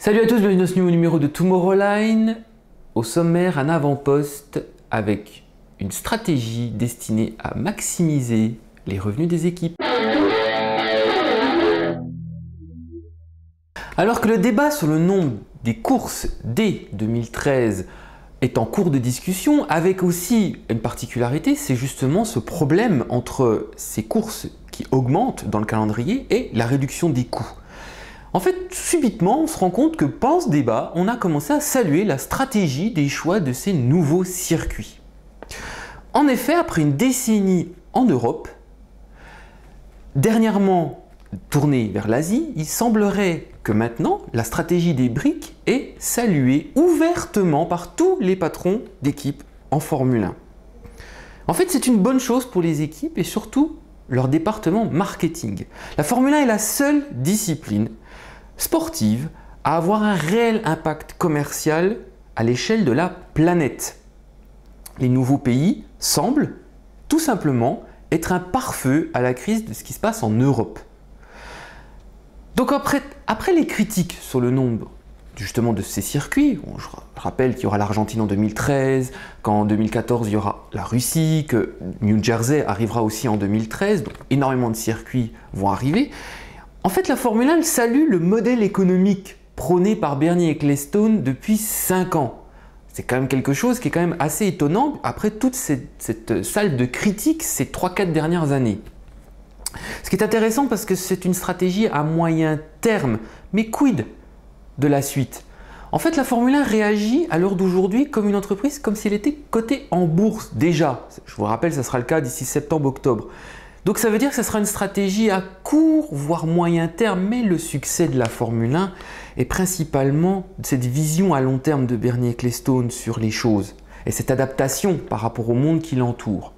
Salut à tous, bienvenue dans ce nouveau numéro de Tomorrowline. Au sommaire, un avant-poste avec une stratégie destinée à maximiser les revenus des équipes. Alors que le débat sur le nombre des courses dès 2013 est en cours de discussion, avec aussi une particularité, c'est justement ce problème entre ces courses qui augmentent dans le calendrier et la réduction des coûts. En fait, subitement, on se rend compte que pendant ce débat, on a commencé à saluer la stratégie des choix de ces nouveaux circuits. En effet, après une décennie en Europe, dernièrement tournée vers l'Asie, il semblerait que maintenant, la stratégie des BRIC est saluée ouvertement par tous les patrons d'équipes en Formule 1. En fait, c'est une bonne chose pour les équipes et surtout leur département marketing. La Formule 1 est la seule discipline sportive à avoir un réel impact commercial à l'échelle de la planète. Les nouveaux pays semblent tout simplement être un pare-feu à la crise de ce qui se passe en Europe. Donc après les critiques sur le nombre justement de ces circuits, je rappelle qu'il y aura l'Argentine en 2013, qu'en 2014 il y aura la Russie, que New Jersey arrivera aussi en 2013, donc énormément de circuits vont arriver. En fait, la Formule 1 salue le modèle économique prôné par Bernie Ecclestone depuis 5 ans. C'est quand même quelque chose qui est quand même assez étonnant après toute cette salve de critiques ces 3-4 dernières années. Ce qui est intéressant parce que c'est une stratégie à moyen terme, mais quid de la suite? En fait, la Formule 1 réagit à l'heure d'aujourd'hui comme une entreprise, comme si elle était cotée en bourse déjà. Je vous rappelle, ça sera le cas d'ici septembre-octobre. Donc ça veut dire que ce sera une stratégie à court, voire moyen terme, mais le succès de la Formule 1 est principalement cette vision à long terme de Bernie Ecclestone sur les choses et cette adaptation par rapport au monde qui l'entoure.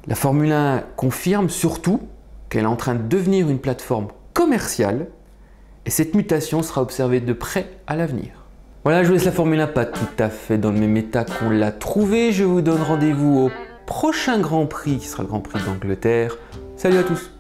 La Formule 1 confirme surtout qu'elle est en train de devenir une plateforme commerciale et cette mutation sera observée de près à l'avenir. Voilà, je vous laisse la Formule 1 pas tout à fait dans le même état qu'on l'a trouvé. Je vous donne rendez-vous au prochain Grand Prix qui sera le Grand Prix d'Angleterre. Salut à tous!